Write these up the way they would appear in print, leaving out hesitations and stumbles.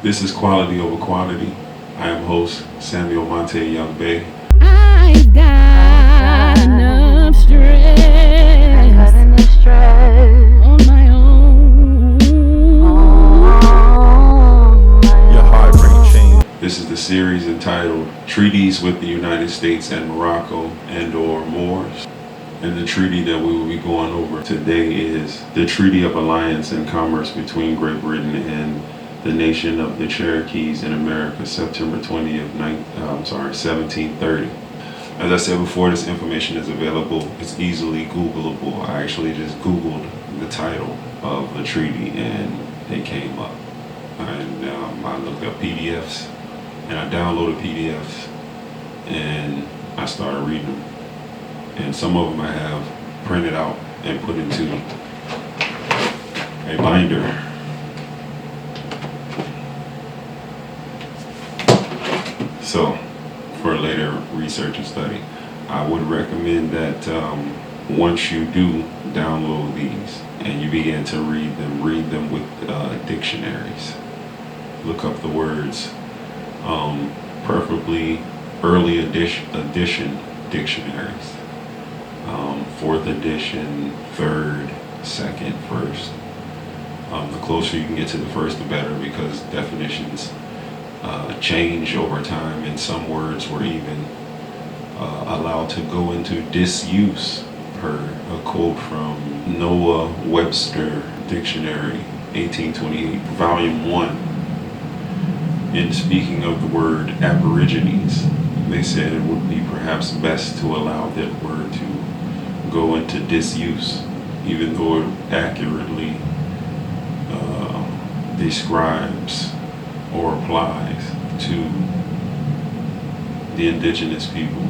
This is Quality Over Quantity. I am host Samuel Monte Young-Bey. I've got enough stress on my own. Your heart rate change. This is the series entitled Treaties with the United States and Morocco and/or Moors. And the treaty that we will be going over today is the Treaty of Alliance and Commerce between Great Britain and the nation of the Cherokees in America, September 20th, 1730. As I said before, this information is available. It's easily Googleable. I actually just Googled the title of the treaty and it came up. And I looked up PDFs and I downloaded PDFs and I started reading them. And some of them I have printed out and put into a binder. So, for later research and study, I would recommend that once you do download these and you begin to read them with dictionaries. Look up the words, preferably early edition dictionaries. 4th edition, 3rd, 2nd, 1st. The closer you can get to the first, the better, because definitions change over time, and some words were even allowed to go into disuse, per a quote from Noah Webster Dictionary, 1828, Volume 1. In speaking of the word aborigines, they said it would be perhaps best to allow that word to go into disuse, even though it accurately describes or applies to the indigenous people,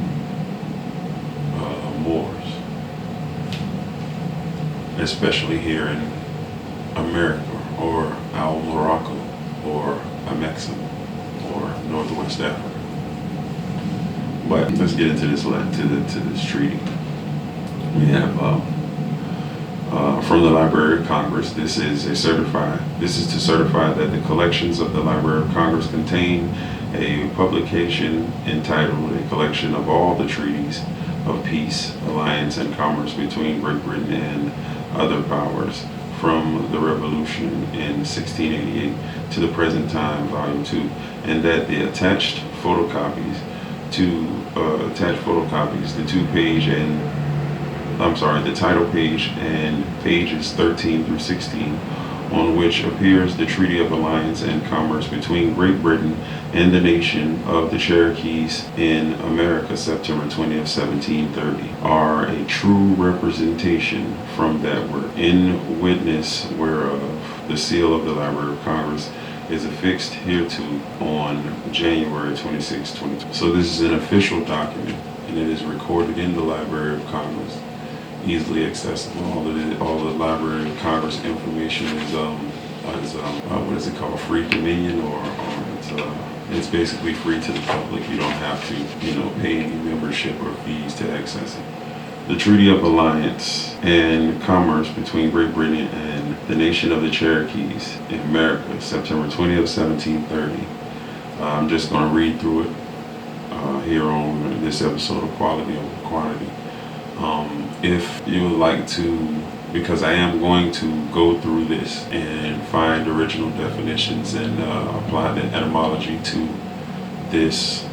Moors, especially here in America, or Al Morocco, or Amexem, or Northwest Africa. But let's get into this to this treaty. We have from the Library of Congress. This is to certify that the collections of the Library of Congress contain a publication entitled "A Collection of All the Treaties of Peace, Alliance, and Commerce between Great Britain and Other Powers from the Revolution in 1688 to the present time, Volume 2, and that the attached photocopies, the title page and pages 13 through 16, on which appears the Treaty of Alliance and Commerce between Great Britain and the nation of the Cherokees in America, September 20th, 1730, are a true representation from that work, in witness whereof the seal of the Library of Congress is affixed hereto on January 26, 2020. So this is an official document, and it is recorded in the Library of Congress, easily accessible. All the Library of Congress information is what is it called, free dominion, or it's basically free to the public. You don't have to pay any membership or fees to access it. The Treaty of Alliance and Commerce between Great Britain and the nation of the Cherokees in America, September 20th, 1730. I'm just going to read through it here on this episode of Quality Over Quantity. If you would like to, because I am going to go through this and find original definitions and apply the etymology to this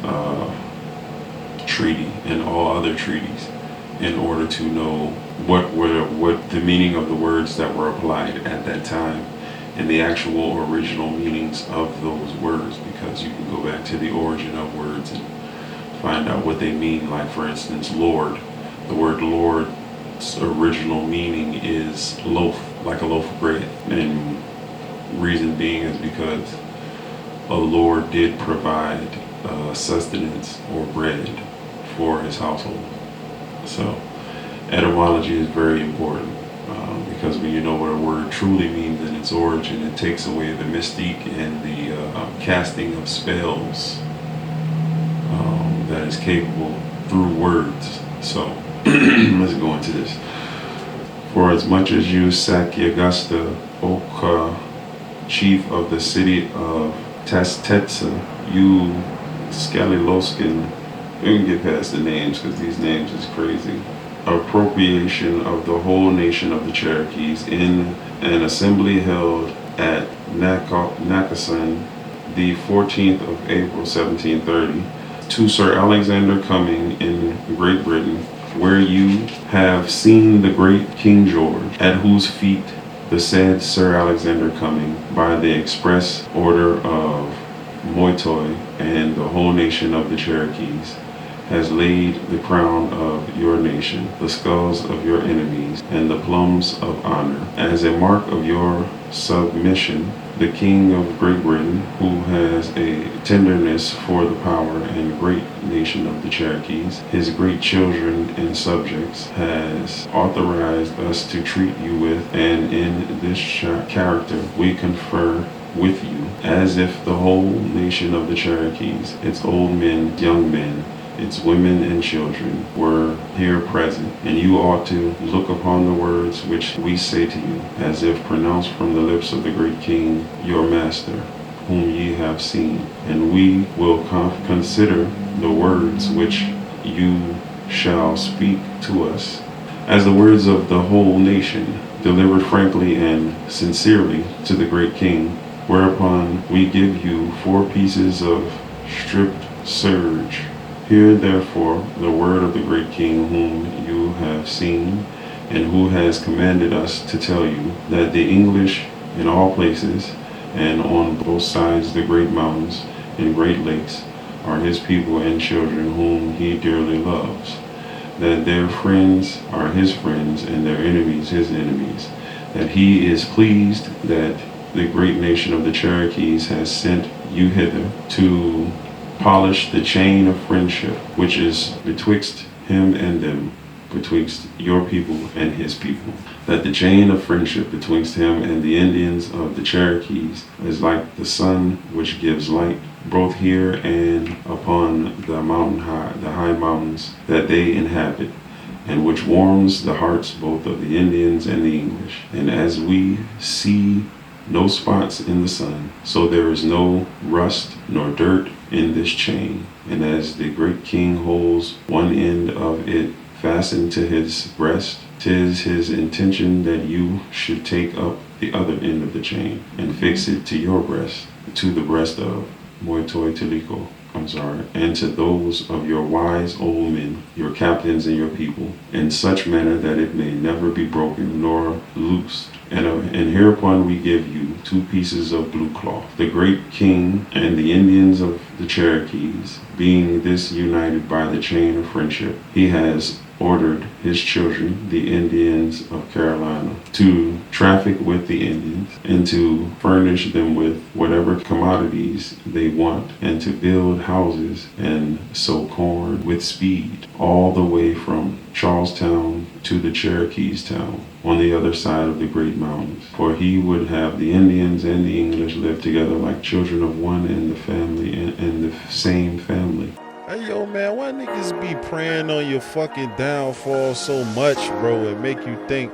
treaty and all other treaties, in order to know what the meaning of the words that were applied at that time and the actual original meanings of those words, because you can go back to the origin of words and find out what they mean. Like, for instance, Lord. The word Lord's original meaning is loaf, like a loaf of bread. And reason being is because a Lord did provide sustenance or bread for his household. So etymology is very important, because when you know what a word truly means in its origin, it takes away the mystique and the casting of spells that is capable through words. So let's go into this. For as much as you Sakyagasta Oka, chief of the city of Tastetsa, you Scaliloskin. We can get past the names because these names is crazy. Appropriation of the whole nation of the Cherokees in an assembly held at Nacosson the 14th of April 1730, to Sir Alexander Cumming in Great Britain, where you have seen the great King George, at whose feet the said Sir Alexander Cumming, by the express order of Moitoy and the whole nation of the Cherokees, has laid the crown of your nation, the skulls of your enemies, and the plums of honor, as a mark of your submission. The King of Great Britain, who has a tenderness for the power and great nation of the Cherokees, his great children and subjects, has authorized us to treat you with, and in this character we confer with you, as if the whole nation of the Cherokees, its old men, young men, its women and children, were here present, and you ought to look upon the words which we say to you, as if pronounced from the lips of the great King, your master, whom ye have seen, and we will consider the words which you shall speak to us as the words of the whole nation, delivered frankly and sincerely to the great King, whereupon we give you 4 pieces of stripped serge. Hear therefore the word of the great King, whom you have seen, and who has commanded us to tell you, that the English in all places, and on both sides the great mountains and great lakes, are his people and children, whom he dearly loves, that their friends are his friends, and their enemies his enemies, that he is pleased that the great nation of the Cherokees has sent you hither to polish the chain of friendship which is betwixt him and them, betwixt your people and his people. That the chain of friendship betwixt him and the Indians of the Cherokees is like the sun which gives light both here and upon the high mountains that they inhabit, and which warms the hearts both of the Indians and the English. And as we see no spots in the sun, so there is no rust nor dirt in this chain. And as the great King holds one end of it fastened to his breast, 'tis his intention that you should take up the other end of the chain and fix it to your breast, to the breast of Moitoi Tiliko, and to those of your wise old men, your captains and your people, in such manner that it may never be broken nor loosed. And hereupon we give you 2 pieces of blue cloth. The great King and the Indians of the Cherokees, being this united by the chain of friendship, he has ordered his children, the Indians of Carolina, to traffic with the Indians and to furnish them with whatever commodities they want, and to build houses and sow corn with speed, all the way from Charlestown to the Cherokees' town on the other side of the great mountains. For he would have the Indians and the English live together like children of one and the family and the same family. Hey, yo, man, why niggas be praying on your fucking downfall so much, bro, and make you think,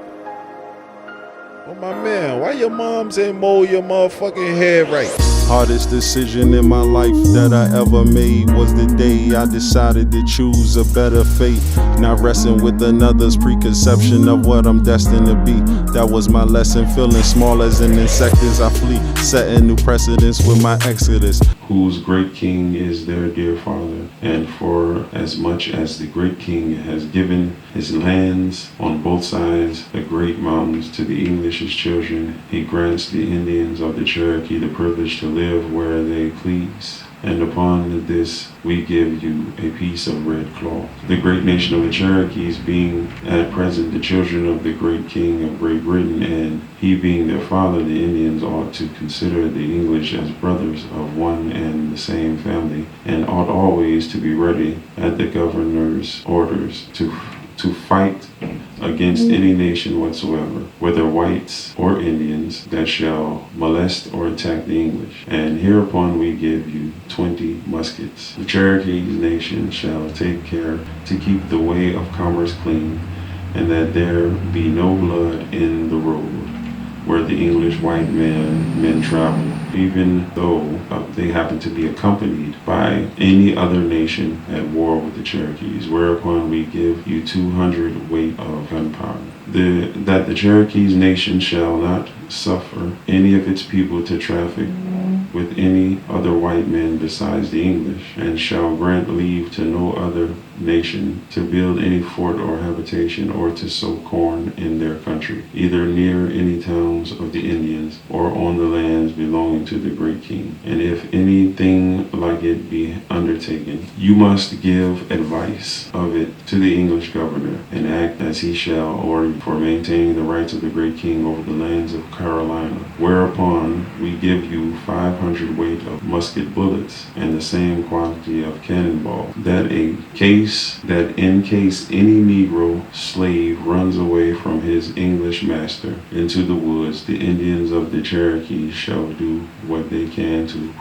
oh, my man, why your moms ain't mold your motherfucking head right? Hardest decision in my life that I ever made was the day I decided to choose a better fate. Not resting with another's preconception of what I'm destined to be. That was my lesson, feeling small as an insect as I flee, setting new precedents with my exodus. Whose great King is their dear father, and for as much as the great King has given his lands on both sides the great mountains to the English's children, he grants the Indians of the Cherokee the privilege to live where they please. And upon this we give you a piece of red cloth. The great nation of the Cherokees being at present the children of the great King of Great Britain, and he being their father, the Indians ought to consider the English as brothers of one and the same family, and ought always to be ready at the governor's orders to fight against any nation whatsoever, whether whites or Indians, that shall molest or attack the English. And hereupon we give you 20 muskets. The Cherokee nation shall take care to keep the way of commerce clean, and that there be no blood in the road where the English white men travel, even though they happen to be accompanied by any other nation at war with the Cherokees, whereupon we give you 200 weight of gunpowder. That the Cherokees nation shall not suffer any of its people to traffic with any other white men besides the English, and shall grant leave to no other nation to build any fort or habitation, or to sow corn in their country, either near any towns of the Indians, or on the lands belonging to the great king. And if anything like it be undertaken, you must give advice of it to the English governor, and act as he shall order for maintaining the rights of the great king over the lands of Carolina. Whereupon we give you 500 weight of musket bullets, and the same quantity of cannonball, that in case any Negro slave runs away from his English master into the woods, the Indians of the Cherokees shall do what they can to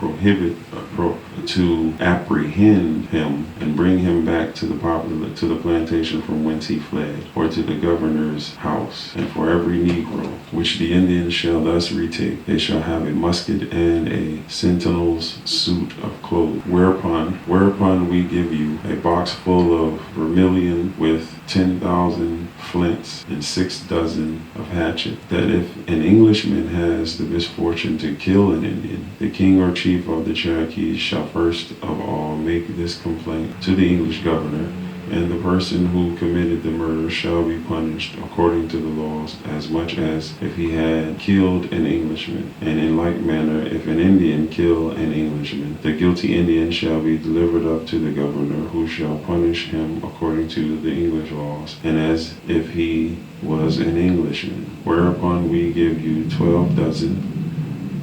apprehend him and bring him back to the plantation from whence he fled, or to the governor's house. And for every Negro which the Indians shall thus retake, they shall have a musket and a sentinel's suit of clothes. Whereupon we give you a box full of vermilion with 10,000 flints and 6 dozen of hatchets, that if an Englishman has the misfortune to kill an Indian, the king or chief of the Cherokees shall first of all make this complaint to the English governor, and the person who committed the murder shall be punished according to the laws, as much as if he had killed an Englishman. And in like manner, if an Indian kill an Englishman, the guilty Indian shall be delivered up to the governor, who shall punish him according to the English laws, and as if he was an Englishman. Whereupon we give you 12 dozen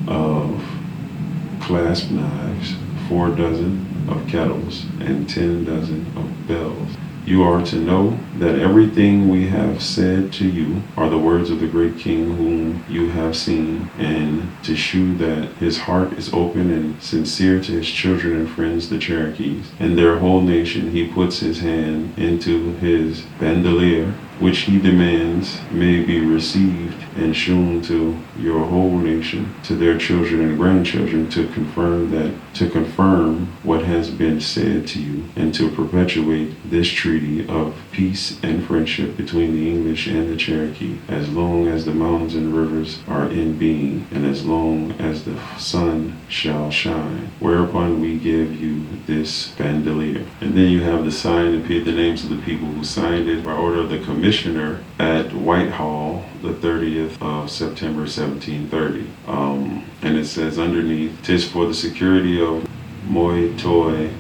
of clasp knives, 4 dozen of kettles, and 10 dozen of bells. You are to know that everything we have said to you are the words of the great king whom you have seen, and to shew that his heart is open and sincere to his children and friends the Cherokees, and their whole nation, he puts his hand into his bandolier, which he demands may be received and shown to your whole nation, to their children and grandchildren, to confirm what has been said to you, and to perpetuate this treaty of peace and friendship between the English and the Cherokee, as long as the mountains and rivers are in being, and as long as the sun shall shine. Whereupon we give you this bandolier. And then you have the names of the people who signed it by order of the commissioner at Whitehall, the 30th of September 1730. And it says underneath, "'Tis for the security of Moi Toi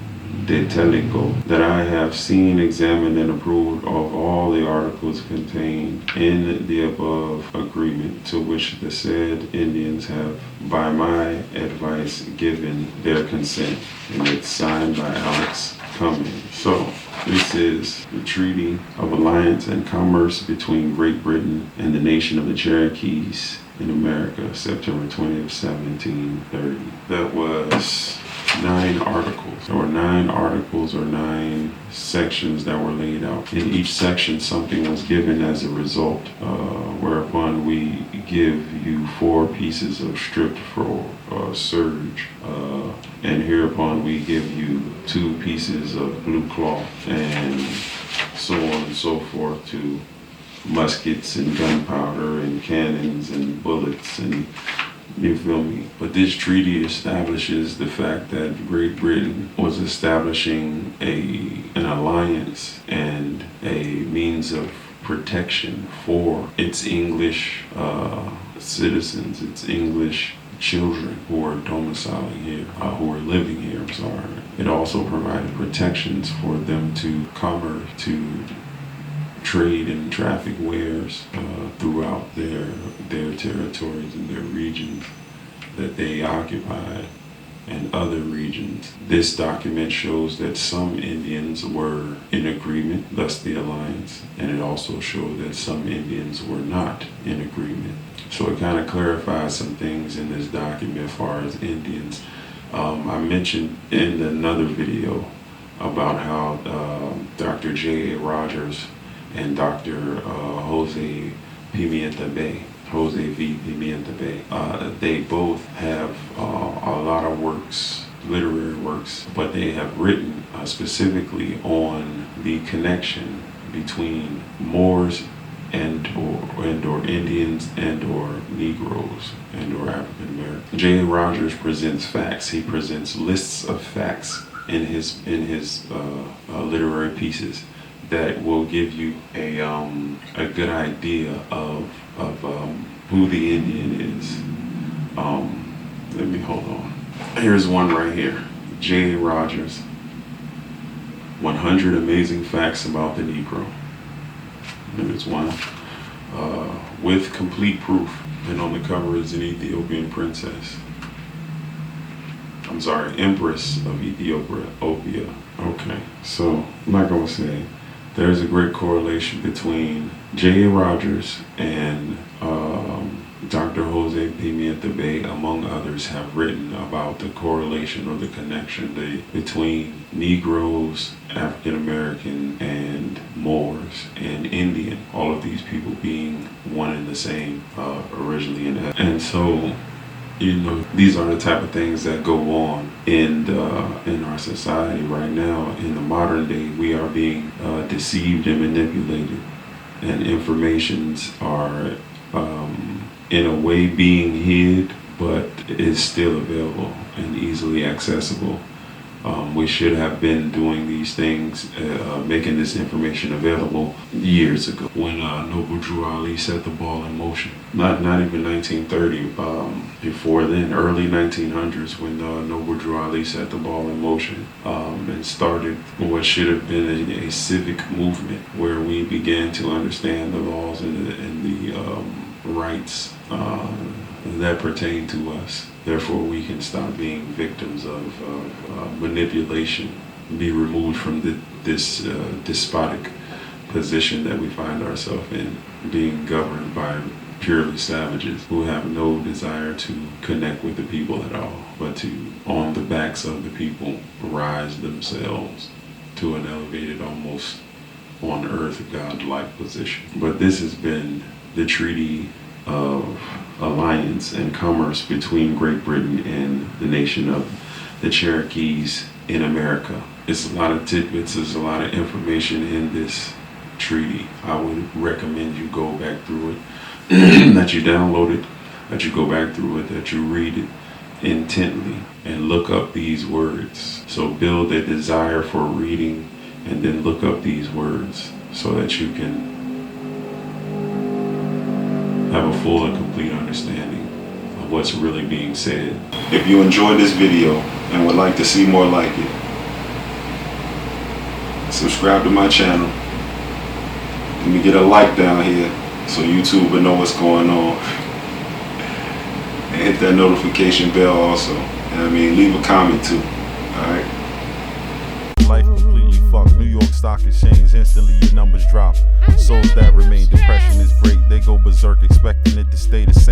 de Telico that I have seen, examined, and approved of all the articles contained in the above agreement, to which the said Indians have by my advice given their consent." And it's signed by Alex Cummings. So this is the Treaty of Alliance and Commerce between Great Britain and the nation of the Cherokees in America, September 20th, 1730. That was 9 articles. There were 9 articles or 9 sections that were laid out. In each section, something was given as a result, whereupon we give you 4 pieces of stripped serge, and hereupon we give you 2 pieces of blue cloth, and so on and so forth, to muskets and gunpowder and cannons and bullets, and you feel me? But this treaty establishes the fact that Great Britain was establishing an alliance and a means of protection for its English citizens, its English children who are domiciling here, who are living here, I'm sorry. It also provided protections for them to commerce, to trade and traffic wares throughout their territories and their regions that they occupied, and other regions. This document shows that some Indians were in agreement, thus the alliance, and it also showed that some Indians were not in agreement. So it kind of clarifies some things in this document as far as Indians. I mentioned in another video about how Dr. J.A. Rogers and Dr. Jose Pimienta Bey Jose V. Pimienta Bey. They both have a lot of works, literary works, but they have written specifically on the connection between Moors and or Indians and or Negroes and or African Americans. J.A. Rogers presents facts. He presents lists of facts in his literary pieces that will give you a good idea of who the Indian is. Let me hold on. Here's one right here. J.A. Rogers, 100 Amazing Facts About the Negro. There's one with complete proof, and on the cover is an Ethiopian princess. I'm sorry, Empress of Ethiopia. Okay, so like I was saying, there's a great correlation between J.A. Rogers and Dr. Jose Pimienta Bey, among others, have written about the correlation or the connection between Negroes, African American, and Moors and Indian. All of these people being one and the same originally, and so. These are the type of things that go on in our society right now. In the modern day, we are being deceived and manipulated, and informations are in a way being hid, but is still available and easily accessible. We should have been doing these things, making this information available years ago when Noble Drew Ali set the ball in motion. Not even 1930, before then, early 1900s, when Noble Drew Ali set the ball in motion and started what should have been a civic movement where we began to understand the laws and the rights that pertain to us. Therefore, we can stop being victims of manipulation, be removed from this despotic position that we find ourselves in, being governed by purely savages who have no desire to connect with the people at all, but to, on the backs of the people, rise themselves to an elevated, almost on earth, God-like position. But this has been the Treaty of Alliance and Commerce between Great Britain and the nation of the Cherokees in America. It's a lot of tidbits, there's a lot of information in this treaty. I would recommend you go back through it, that you download it, that you go back through it, that you read it intently and look up these words. So build a desire for reading and then look up these words so that you can have a full and complete understanding of what's really being said. If you enjoyed this video and would like to see more like it, subscribe to my channel. Let me get a like down here so YouTube will know what's going on. And hit that notification bell also. And leave a comment too. Alright? Life completely fucked. New York Stock Exchange, instantly your numbers drop. Souls that remain, depression is great. They go berserk, expecting it to stay the same.